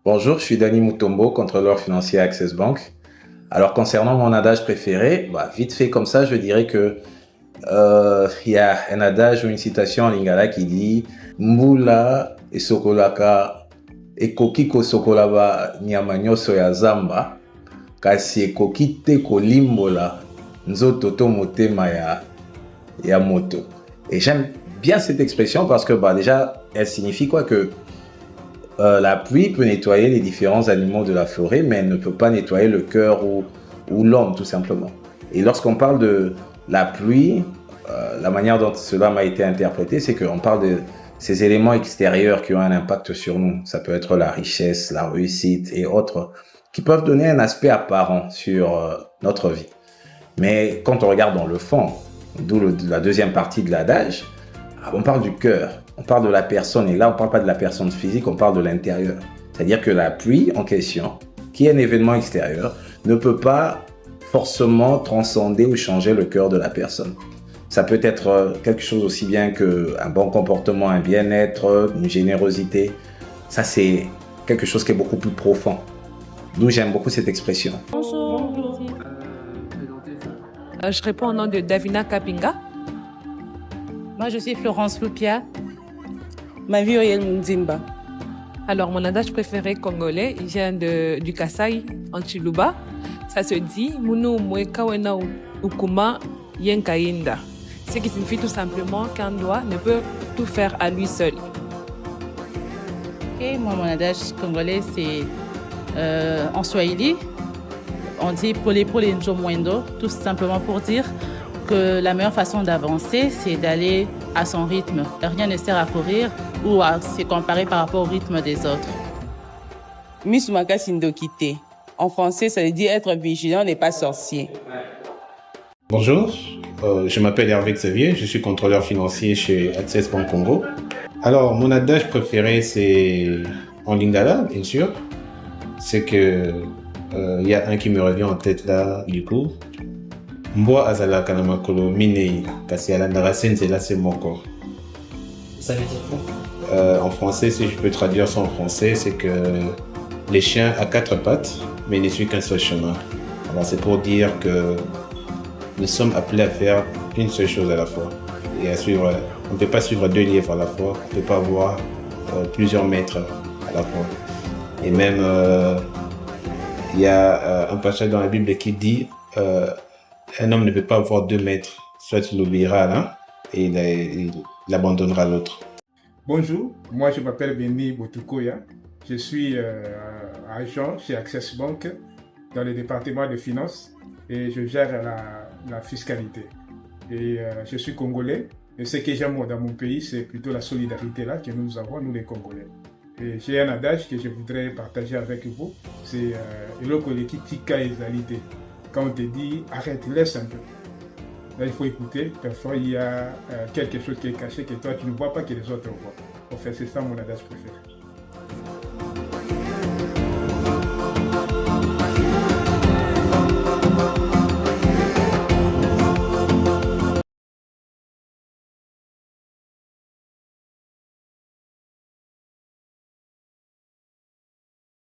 Bonjour, je suis Danny Mutombo, contrôleur financier à Access Bank. Alors concernant mon adage préféré, vite fait comme ça, je dirais que il y a un adage ou une citation en lingala qui dit Mbula esokolaka ekoki kosokolaba nyama nyonso ya zamba kasi ekoki te kolimbola nzoto to motema ya moto. Et j'aime bien cette expression parce que déjà elle signifie quoi que la pluie peut nettoyer les différents animaux de la forêt, mais elle ne peut pas nettoyer le cœur ou l'homme, tout simplement. Et lorsqu'on parle de la pluie, la manière dont cela m'a été interprété, c'est qu'on parle de ces éléments extérieurs qui ont un impact sur nous. Ça peut être la richesse, la réussite et autres, qui peuvent donner un aspect apparent sur notre vie. Mais quand on regarde dans le fond, d'où la deuxième partie de l'adage, on parle du cœur, on parle de la personne, et là on ne parle pas de la personne physique, on parle de l'intérieur. C'est-à-dire que la pluie en question, qui est un événement extérieur, ne peut pas forcément transcender ou changer le cœur de la personne. Ça peut être quelque chose aussi bien qu'un bon comportement, un bien-être, une générosité. Ça, c'est quelque chose qui est beaucoup plus profond. D'où j'aime beaucoup cette expression. Bonjour. Je réponds au nom de Davina Kapinga. Moi, je suis Florence Loupia. Mavuriel Mundimba. Alors, mon adage préféré congolais, il vient du Kasaï, en Chiluba. Ça se dit Munu mweka wena ukuma yenkainda. Ce qui signifie tout simplement qu'un doigt ne peut tout faire à lui seul. Okay, moi, mon adage congolais, c'est en Swahili. On dit pole pole njo mwendo, tout simplement pour dire que la meilleure façon d'avancer, c'est d'aller à son rythme. Rien ne sert à courir ou à se comparer par rapport au rythme des autres. Misumaka Sindokite. En français, ça veut dire être vigilant n'est pas sorcier. Bonjour, je m'appelle Hervé Xavier, je suis contrôleur financier chez Access Bank Congo. Alors, mon adage préféré, c'est en lingala, bien sûr. C'est que il y a un qui me revient en tête là, du coup. Mbwa azalaka na makolo minei kasi alandaka se nzela se moko. Ça veut dire quoi? En français, si je peux traduire ça en français, c'est que les chiens à quatre pattes, mais ne suivent qu'un seul chemin. Alors c'est pour dire que nous sommes appelés à faire une seule chose à la fois. Et à suivre, on ne peut pas suivre deux livres à la fois, on ne peut pas avoir plusieurs maîtres à la fois. Et même, il y a un passage dans la Bible qui dit un homme ne peut pas avoir deux maîtres, soit il obéira à l'un et il abandonnera l'autre. Bonjour, moi je m'appelle Benny Botukoya, je suis agent chez Access Bank dans le département de finances et je gère la fiscalité. Et je suis congolais et ce que j'aime dans mon pays c'est plutôt la solidarité là que nous avons, nous les Congolais. Et j'ai un adage que je voudrais partager avec vous, c'est Eloko leki tika ezalité. Quand on te dit arrête, laisse un peu. Là, il faut écouter. Parfois, il y a quelque chose qui est caché que toi, tu ne vois pas que les autres voient. En fait, c'est ça mon adage préféré.